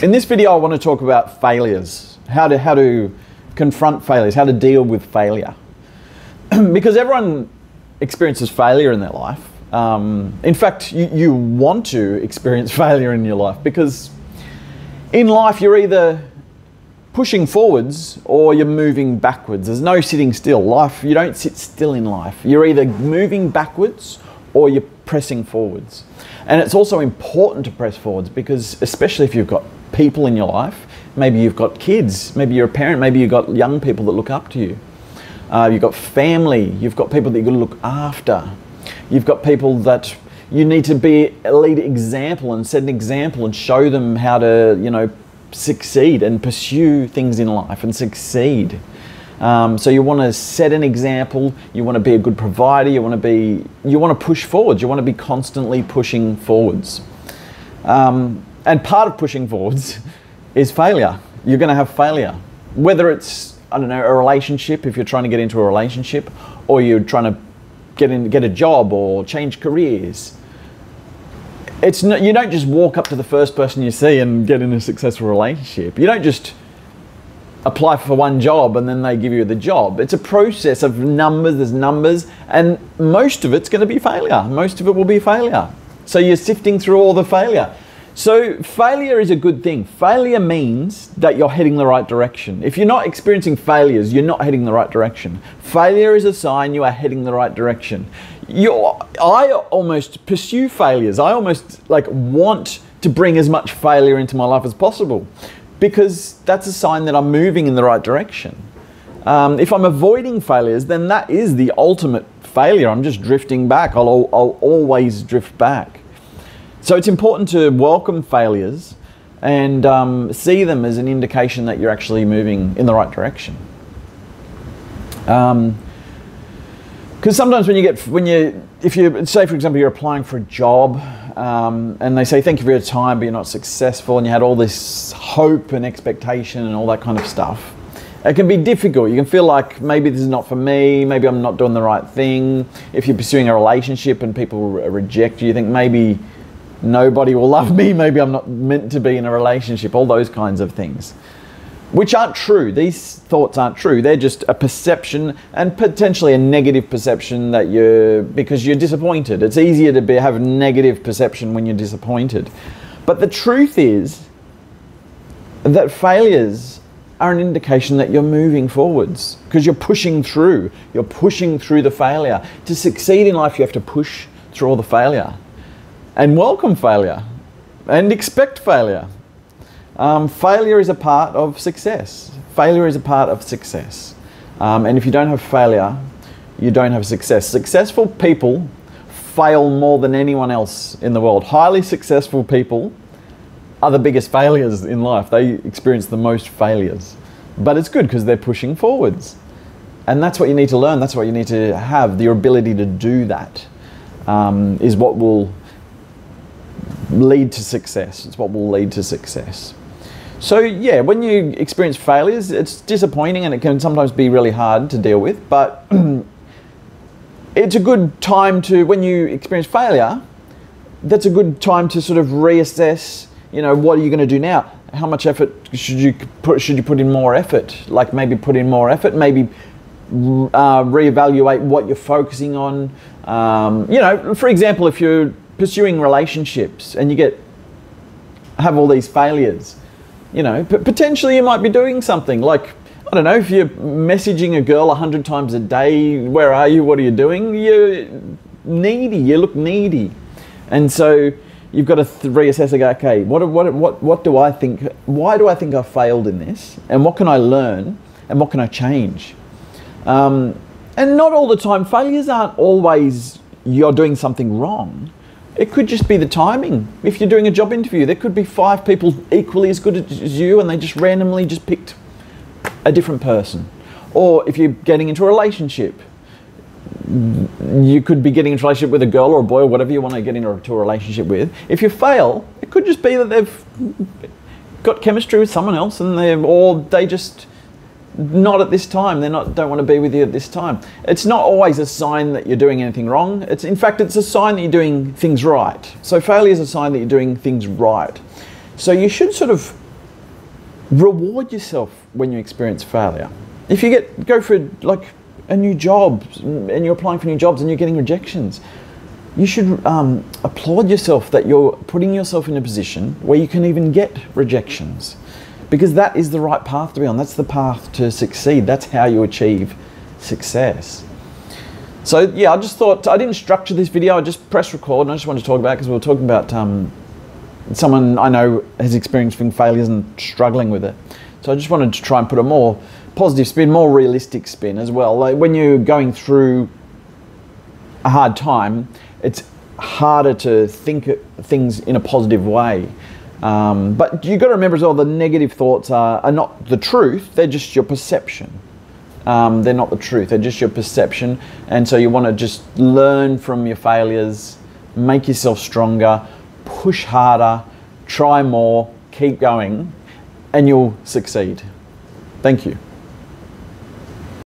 In this video, I want to talk about failures, how to confront failures, how to deal with failure. Because everyone experiences failure in their life. In fact, you want to experience failure in your life, because in life you're either pushing forwards or you're moving backwards. There's no sitting still. You don't sit still in life. You're either moving backwards or you're pressing forwards. And it's also important to press forwards, because especially if you've got people in your life, maybe you've got kids, maybe you're a parent, maybe you've got young people that look up to you. You've got family, you've got people that you've got to look after. You've got people that you need to be a lead example and set an example and show them how to, succeed and pursue things in life and succeed. So you want to set an example, you want to be a good provider, you want to push forwards, you want to be constantly pushing forwards. And part of pushing forwards is failure. You're going to have failure. Whether it's, a relationship, if you're trying to get into a relationship, or you're trying to get a job or change careers. You don't just walk up to the first person you see and get in a successful relationship. You don't just apply for one job and then they give you the job. It's a process of numbers, there's numbers, and most of it's going to be failure. Most of it will be failure. So you're sifting through all the failure. So failure is a good thing. Failure means that you're heading the right direction. If you're not experiencing failures, you're not heading the right direction. Failure is a sign you are heading the right direction. I almost pursue failures. I almost want to bring as much failure into my life as possible, because that's a sign that I'm moving in the right direction. If I'm avoiding failures, then that is the ultimate failure. I'm just drifting back. I'll always drift back. So it's important to welcome failures and see them as an indication that you're actually moving in the right direction. Because sometimes if you say, for example, you're applying for a job and they say, thank you for your time, but you're not successful, and you had all this hope and expectation and all that kind of stuff. It can be difficult. You can feel like maybe this is not for me, maybe I'm not doing the right thing. If you're pursuing a relationship and people reject you, you think maybe nobody will love me, maybe I'm not meant to be in a relationship, all those kinds of things. Which aren't true. These thoughts aren't true. They're just a perception, and potentially a negative perception because you're disappointed. It's easier to have a negative perception when you're disappointed. But the truth is that failures are an indication that you're moving forwards, because you're pushing through. You're pushing through the failure. To succeed in life, you have to push through all the failure. And welcome failure. And expect failure. Failure is a part of success. Failure is a part of success. And if you don't have failure, you don't have success. Successful people fail more than anyone else in the world. Highly successful people are the biggest failures in life. They experience the most failures. But it's good because they're pushing forwards. And that's what you need to learn. That's what you need to have. The ability to do that is what will lead to success. It's what will lead to success. So yeah, when you experience failures, it's disappointing and it can sometimes be really hard to deal with, but it's a good time when you experience failure, that's a good time to sort of reassess, what are you going to do now? How much effort should you put in more effort? Like maybe put in more effort, maybe reevaluate what you're focusing on. For example, if you're pursuing relationships and you have all these failures, potentially you might be doing something like, I don't know, if you're messaging a girl 100 times a day, where are you, what are you doing? You're needy, you look needy. And so you've got to reassess and go, okay, what do I think, why do I think I failed in this? And what can I learn? And what can I change? And not all the time, failures aren't always you're doing something wrong. It could just be the timing. If you're doing a job interview, there could be 5 people equally as good as you and they just randomly picked a different person. Or if you're getting into a relationship, you could be getting into a relationship with a girl or a boy or whatever you want to get into a relationship with. If you fail, it could just be that they've got chemistry with someone else and they just not at this time. Don't want to be with you at this time. It's not always a sign that you're doing anything wrong. In fact, it's a sign that you're doing things right. So failure is a sign that you're doing things right. So you should sort of Reward yourself when you experience failure. If you go for like a new job and you're applying for new jobs and you're getting rejections, you should applaud yourself that you're putting yourself in a position where you can even get rejections, because that is the right path to be on. That's the path to succeed. That's how you achieve success. So yeah, I just thought, I didn't structure this video, I just pressed record and I just wanted to talk about it because we were talking about someone I know has experienced failures and struggling with it. So I just wanted to try and put a more positive spin, more realistic spin as well. Like when you're going through a hard time, it's harder to think things in a positive way. But you've got to remember as well, the negative thoughts are not the truth, they're just your perception. They're not the truth, they're just your perception. And so you want to just learn from your failures, make yourself stronger, push harder, try more, keep going, and you'll succeed. Thank you.